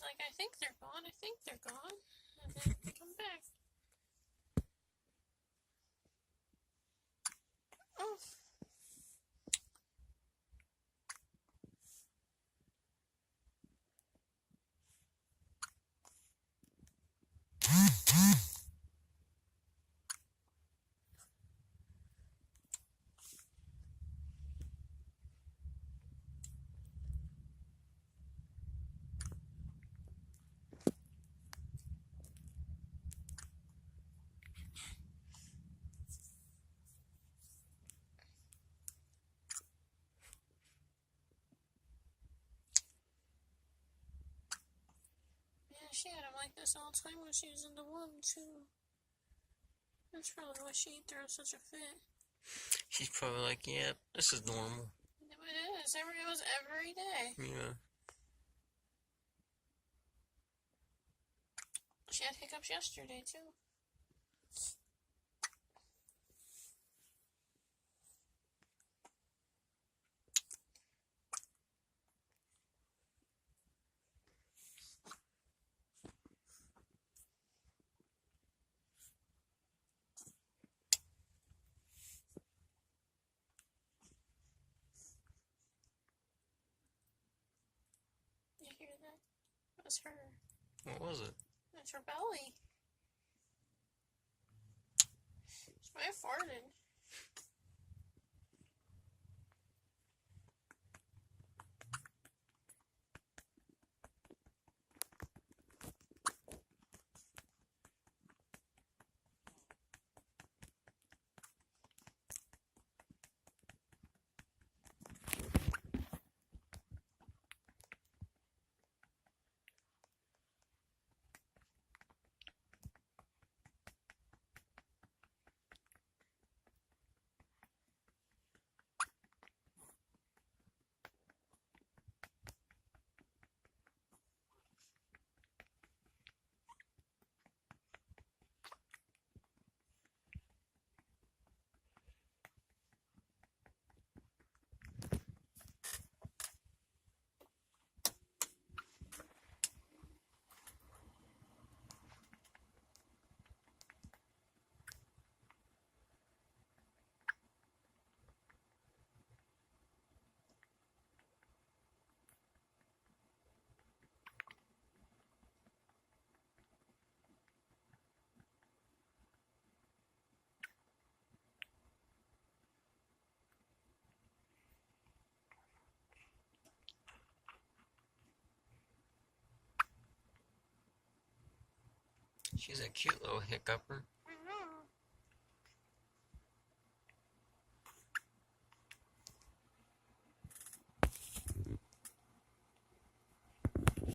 She's like, I think they're gone, I think they're gone. And then they come back. Oh. Yeah, she had him like this all the time when she was in the womb, too. That's probably why she throws such a fit. She's probably like, yeah, this is normal. It is. It was every day. Yeah. She had hiccups yesterday, too. You hear that? That was her. What was it? That's her belly. She might have farted. She's a cute little hiccuper.